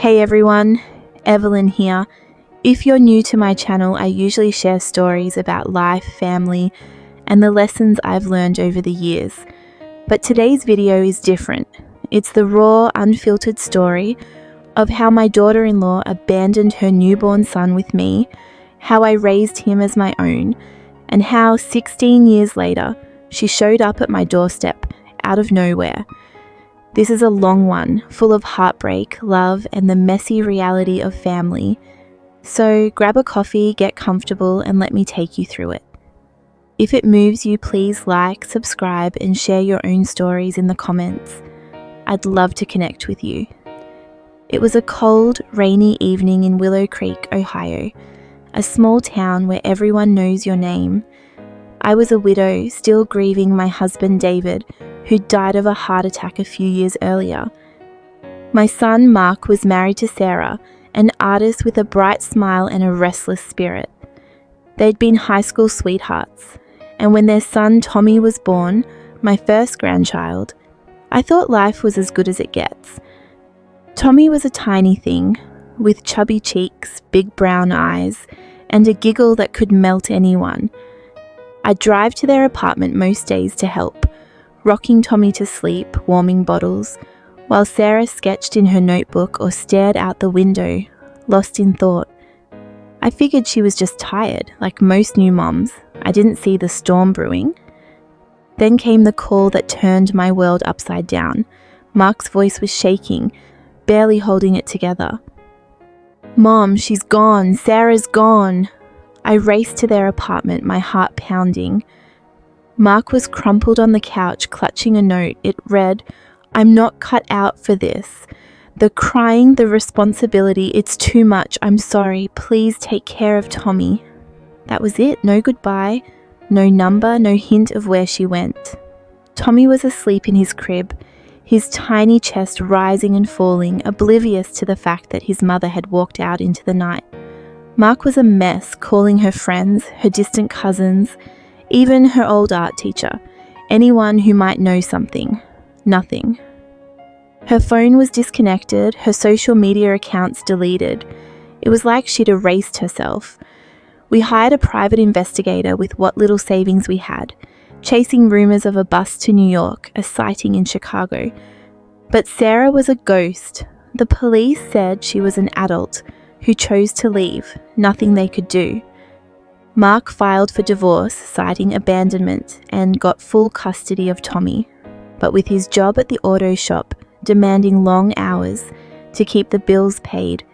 Hey everyone, Evelyn here. If you're new to my channel, I usually share stories about life, family, and the lessons I've learned over the years. But today's video is different. It's the raw, unfiltered story of how my daughter-in-law abandoned her newborn son with me, how I raised him as my own, and how 16 years later, she showed up at my doorstep out of nowhere. This is a long one, full of heartbreak, love, and the messy reality of family. So grab a coffee, get comfortable, and let me take you through it. If it moves you, please like, subscribe, and share your own stories in the comments. I'd love to connect with you. It was a cold, rainy evening in Willow Creek, Ohio, a small town where everyone knows your name. I was a widow, still grieving my husband David, who died of a heart attack a few years earlier. My son Mark was married to Sarah, an artist with a bright smile and a restless spirit. They'd been high school sweethearts, and when their son Tommy was born, my first grandchild, I thought life was as good as it gets. Tommy was a tiny thing, with chubby cheeks, big brown eyes, and a giggle that could melt anyone. I'd drive to their apartment most days to help, rocking Tommy to sleep, warming bottles, while Sarah sketched in her notebook or stared out the window, lost in thought. I figured she was just tired, like most new moms. I didn't see the storm brewing. Then came the call that turned my world upside down. Mark's voice was shaking, barely holding it together. "Mom, she's gone. Sarah's gone." I raced to their apartment, my heart pounding. Mark was crumpled on the couch, clutching a note. It read, "I'm not cut out for this. The crying, the responsibility, it's too much. I'm sorry. Please take care of Tommy." That was it. No goodbye, no number, no hint of where she went. Tommy was asleep in his crib, his tiny chest rising and falling, oblivious to the fact that his mother had walked out into the night. Mark was a mess, calling her friends, her distant cousins, even her old art teacher, anyone who might know something. Nothing. Her phone was disconnected, her social media accounts deleted. It was like she'd erased herself. We hired a private investigator with what little savings we had, chasing rumors of a bus to New York, a sighting in Chicago. But Sarah was a ghost. The police said she was an adult who chose to leave, nothing they could do. Mark filed for divorce, citing abandonment, and got full custody of Tommy. But with his job at the auto shop demanding long hours to keep the bills paid,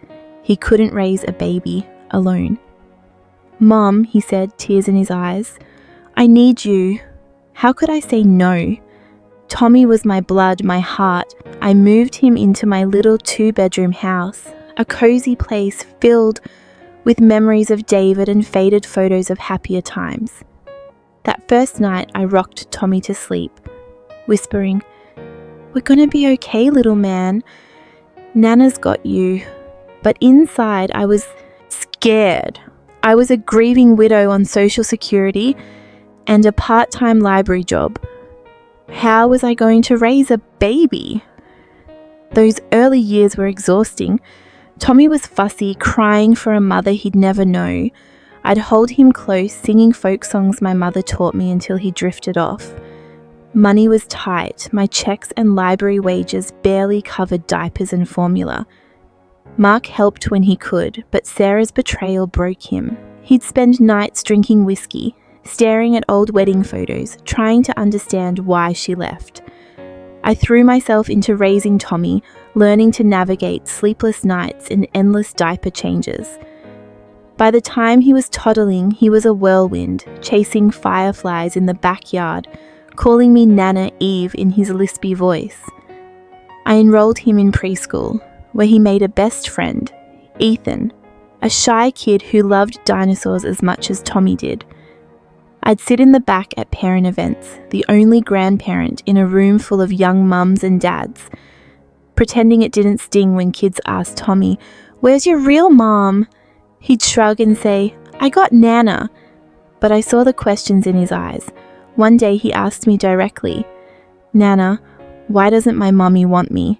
he couldn't raise a baby alone. "Mom," he said, tears in his eyes, "I need you." How could I say no? Tommy was my blood, my heart. I moved him into my little 2-bedroom house, a cozy place filled with memories of David and faded photos of happier times. That first night, I rocked Tommy to sleep, whispering, "We're gonna be okay, little man. Nana's got you." But inside, I was scared. I was a grieving widow on Social Security and a part-time library job. How was I going to raise a baby? Those early years were exhausting. Tommy was fussy, crying for a mother he'd never know. I'd hold him close, singing folk songs my mother taught me until he drifted off. Money was tight. My checks and library wages barely covered diapers and formula. Mark helped when he could, but Sarah's betrayal broke him. He'd spend nights drinking whiskey, staring at old wedding photos, trying to understand why she left. I threw myself into raising Tommy, learning to navigate sleepless nights and endless diaper changes. By the time he was toddling, he was a whirlwind, chasing fireflies in the backyard, calling me Nana Eve in his lispy voice. I enrolled him in preschool, where he made a best friend, Ethan, a shy kid who loved dinosaurs as much as Tommy did. I'd sit in the back at parent events, the only grandparent in a room full of young mums and dads, pretending it didn't sting when kids asked Tommy, "Where's your real mom?" He'd shrug and say, "I got Nana." But I saw the questions in his eyes. One day he asked me directly, "Nana, why doesn't my mommy want me?"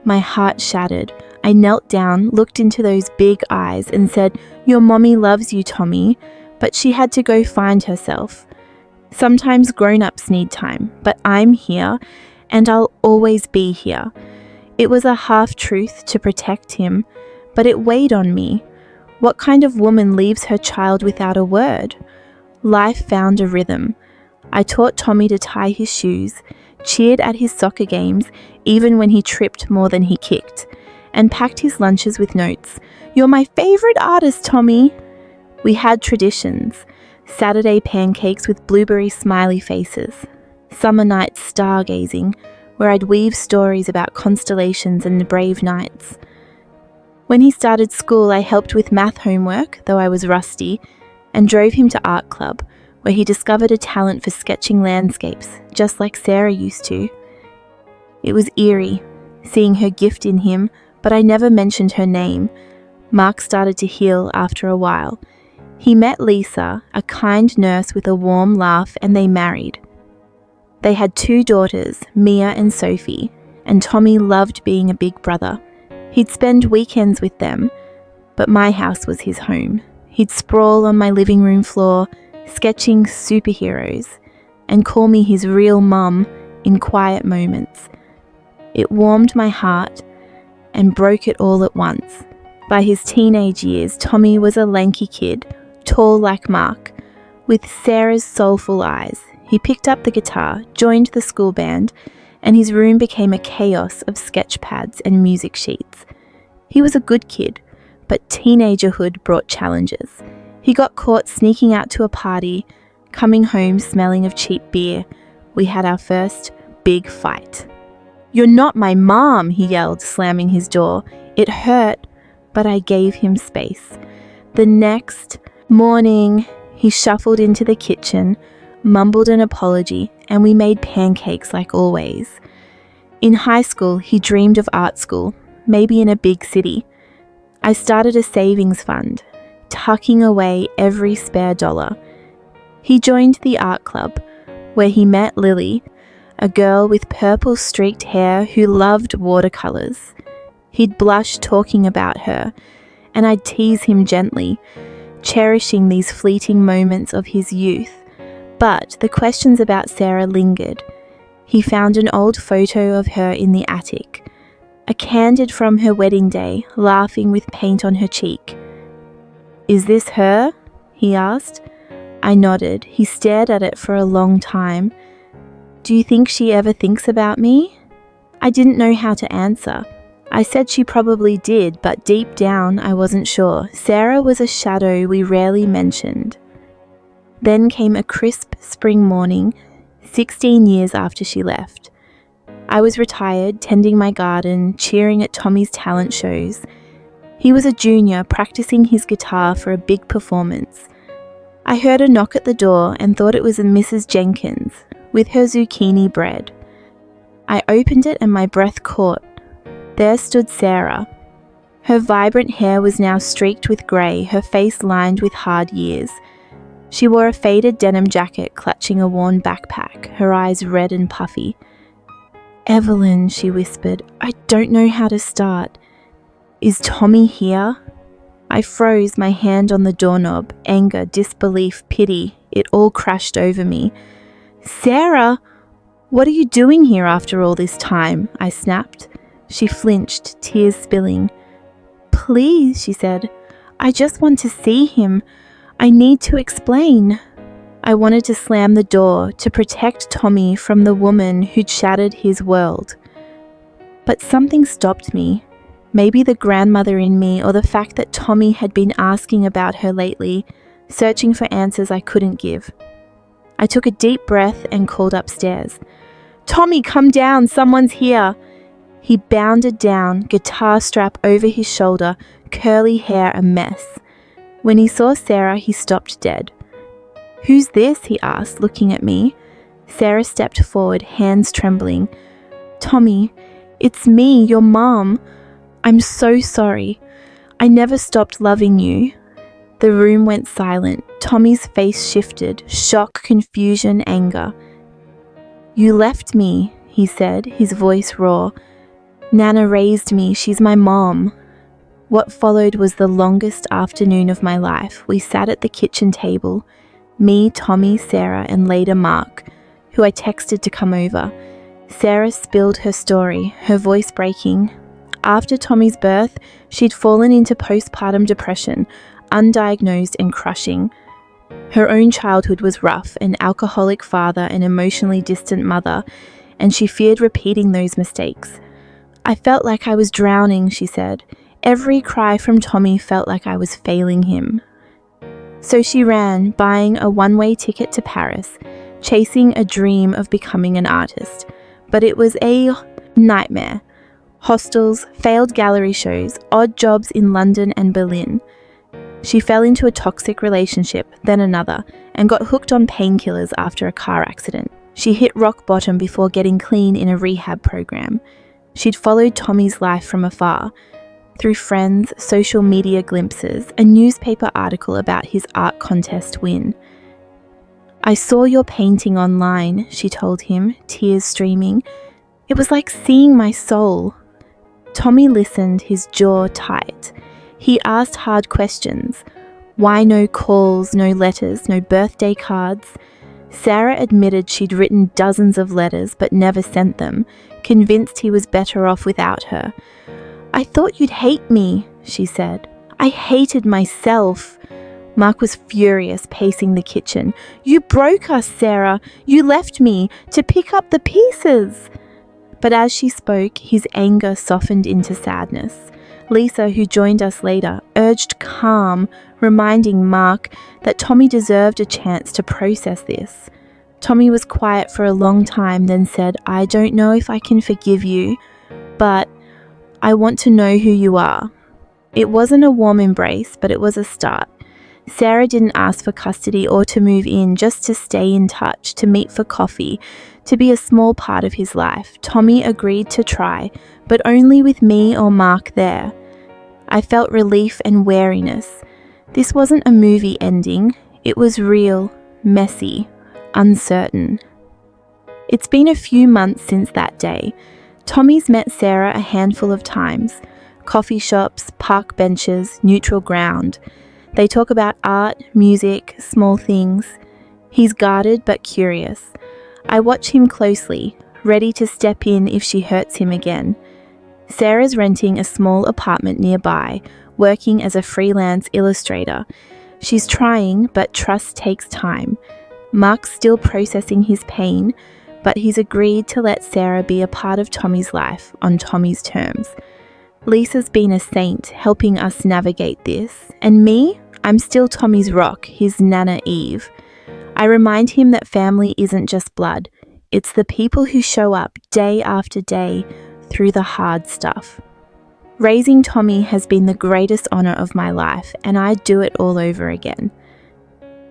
My heart shattered. I knelt down, looked into those big eyes and said, "Your mommy loves you, Tommy," but she had to go find herself. Sometimes grown-ups need time, but I'm here and I'll always be here. It was a half-truth to protect him, but it weighed on me. What kind of woman leaves her child without a word? Life found a rhythm. I taught Tommy to tie his shoes, cheered at his soccer games, even when he tripped more than he kicked, and packed his lunches with notes. "You're my favorite artist, Tommy." We had traditions. Saturday pancakes with blueberry smiley faces. Summer nights stargazing, where I'd weave stories about constellations and brave nights. When he started school, I helped with math homework, though I was rusty, and drove him to art club, where he discovered a talent for sketching landscapes, just like Sarah used to. It was eerie, seeing her gift in him, but I never mentioned her name. Mark started to heal after a while. He met Lisa, a kind nurse with a warm laugh, and they married. They had 2 daughters, Mia and Sophie, and Tommy loved being a big brother. He'd spend weekends with them, but my house was his home. He'd sprawl on my living room floor, sketching superheroes, and call me his real mum in quiet moments. It warmed my heart and broke it all at once. By his teenage years, Tommy was a lanky kid, tall like Mark, with Sarah's soulful eyes. He picked up the guitar, joined the school band, and his room became a chaos of sketch pads and music sheets. He was a good kid, but teenagerhood brought challenges. He got caught sneaking out to a party, coming home smelling of cheap beer. We had our first big fight. "You're not my mom," he yelled, slamming his door. It hurt, but I gave him space. The next morning, he shuffled into the kitchen, mumbled an apology, and we made pancakes like always. In high school, he dreamed of art school, maybe in a big city. I started a savings fund, tucking away every spare dollar. He joined the art club, where he met Lily, a girl with purple streaked hair who loved watercolors. He'd blush talking about her, and I'd tease him gently, cherishing these fleeting moments of his youth. But the questions about Sarah lingered. He found an old photo of her in the attic, a candid from her wedding day, laughing with paint on her cheek. "Is this her?" he asked. I nodded. He stared at it for a long time. "Do you think she ever thinks about me?" I didn't know how to answer. I said she probably did, but deep down I wasn't sure. Sarah was a shadow we rarely mentioned. Then came a crisp spring morning, 16 years after she left. I was retired, tending my garden, cheering at Tommy's talent shows. He was a junior, practicing his guitar for a big performance. I heard a knock at the door and thought it was a Mrs. Jenkins, with her zucchini bread. I opened it and my breath caught. There stood Sarah. Her vibrant hair was now streaked with grey, her face lined with hard years. She wore a faded denim jacket clutching a worn backpack, her eyes red and puffy. "Evelyn," she whispered, "I don't know how to start. Is Tommy here?" I froze, my hand on the doorknob. Anger, disbelief, pity, it all crashed over me. "Sarah, what are you doing here after all this time?" I snapped. She flinched, tears spilling. "Please," she said, "I just want to see him. I need to explain." I wanted to slam the door to protect Tommy from the woman who'd shattered his world. But something stopped me. Maybe the grandmother in me, or the fact that Tommy had been asking about her lately, searching for answers I couldn't give. I took a deep breath and called upstairs. "Tommy, come down, someone's here." He bounded down, guitar strap over his shoulder, curly hair a mess. When he saw Sarah, he stopped dead. "Who's this?" he asked, looking at me. Sarah stepped forward, hands trembling. "Tommy, it's me, your mom. I'm so sorry. I never stopped loving you." The room went silent. Tommy's face shifted, shock, confusion, anger. "You left me," he said, his voice raw. Nana raised me, she's my mom. What followed was the longest afternoon of my life. We sat at the kitchen table, me, Tommy, Sarah, and later Mark, who I texted to come over. Sarah spilled her story, her voice breaking. After Tommy's birth, she'd fallen into postpartum depression, undiagnosed and crushing. Her own childhood was rough, an alcoholic father, an emotionally distant mother, and she feared repeating those mistakes. I felt like I was drowning, she said. Every cry from Tommy felt like I was failing him. So she ran, buying a one-way ticket to Paris, chasing a dream of becoming an artist. But it was a nightmare. Hostels, failed gallery shows, odd jobs in London and Berlin. She fell into a toxic relationship, then another, and got hooked on painkillers after a car accident. She hit rock bottom before getting clean in a rehab program. She'd followed Tommy's life from afar, through friends, social media glimpses, a newspaper article about his art contest win. I saw your painting online, she told him, tears streaming. It was like seeing my soul. Tommy listened, his jaw tight. He asked hard questions. Why no calls, no letters, no birthday cards? Sarah admitted she'd written dozens of letters but never sent them, convinced he was better off without her. I thought you'd hate me, she said. I hated myself. Mark was furious, pacing the kitchen. You broke us, Sarah. You left me to pick up the pieces. But as she spoke, his anger softened into sadness. Lisa, who joined us later, urged calm, reminding Mark that Tommy deserved a chance to process this. Tommy was quiet for a long time, then said, I don't know if I can forgive you, but I want to know who you are. It wasn't a warm embrace, but it was a start. Sarah didn't ask for custody or to move in, just to stay in touch, to meet for coffee, to be a small part of his life. Tommy agreed to try, but only with me or Mark there. I felt relief and wariness. This wasn't a movie ending. It was real, messy, uncertain. It's been a few months since that day. Tommy's met Sarah a handful of times. Coffee shops, park benches, neutral ground. They talk about art, music, small things. He's guarded but curious. I watch him closely, ready to step in if she hurts him again. Sarah's renting a small apartment nearby, working as a freelance illustrator. She's trying, but trust takes time. Mark's still processing his pain, but he's agreed to let Sarah be a part of Tommy's life on Tommy's terms. Lisa's been a saint, helping us navigate this. And me? I'm still Tommy's rock, his Nana Eve. I remind him that family isn't just blood. It's the people who show up day after day through the hard stuff. Raising Tommy has been the greatest honor of my life, and I'd do it all over again.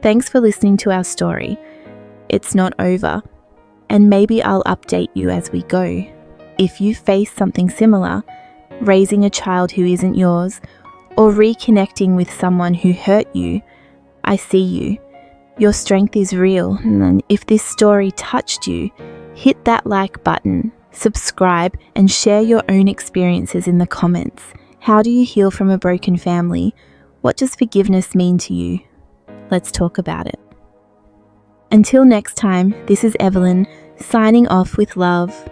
Thanks for listening to our story. It's not over, and maybe I'll update you as we go. If you face something similar, raising a child who isn't yours, or reconnecting with someone who hurt you, I see you. Your strength is real, and if this story touched you, hit that like button, subscribe, and share your own experiences in the comments. How do you heal from a broken family? What does forgiveness mean to you? Let's talk about it. Until next time, this is Evelyn, signing off with love.